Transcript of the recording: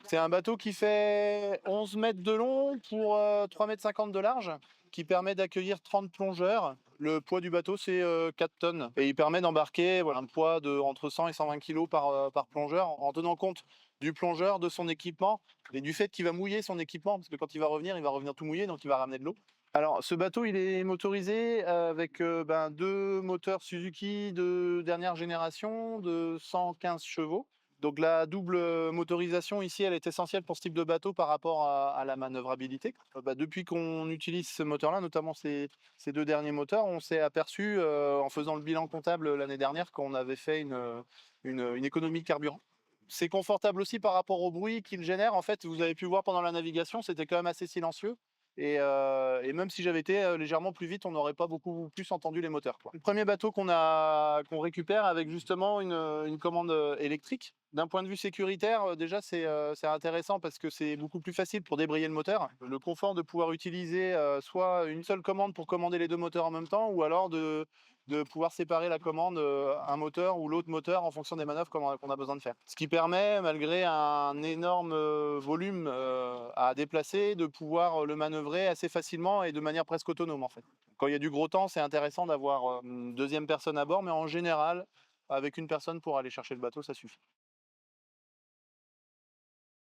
C'est un bateau qui fait 11 mètres de long pour 3,50 m de large, qui permet d'accueillir 30 plongeurs. Le poids du bateau, c'est 4 tonnes. Et il permet d'embarquer voilà, un poids de entre 100 et 120 kg par plongeur, en tenant compte du plongeur, de son équipement et du fait qu'il va mouiller son équipement, parce que quand il va revenir tout mouillé, donc il va ramener de l'eau. Alors, ce bateau, il est motorisé avec deux moteurs Suzuki de dernière génération de 115 chevaux. Donc la double motorisation ici, elle est essentielle pour ce type de bateau par rapport à la manœuvrabilité. Depuis qu'on utilise ce moteur-là, notamment ces deux derniers moteurs, on s'est aperçu en faisant le bilan comptable l'année dernière qu'on avait fait une économie de carburant. C'est confortable aussi par rapport au bruit qu'il génère. En fait, vous avez pu voir pendant la navigation, c'était quand même assez silencieux. Et même si j'avais été légèrement plus vite, on n'aurait pas beaucoup plus entendu les moteurs, quoi. Le premier bateau qu'on récupère avec justement une commande électrique. D'un point de vue sécuritaire, déjà c'est intéressant parce que c'est beaucoup plus facile pour débrayer le moteur. Le confort de pouvoir utiliser soit une seule commande pour commander les deux moteurs en même temps, ou alors de pouvoir séparer la commande, un moteur ou l'autre moteur en fonction des manœuvres qu'on a besoin de faire. Ce qui permet, malgré un énorme volume à déplacer, de pouvoir le manœuvrer assez facilement et de manière presque autonome en fait. Quand il y a du gros temps, c'est intéressant d'avoir une deuxième personne à bord, mais en général, avec une personne pour aller chercher le bateau, ça suffit.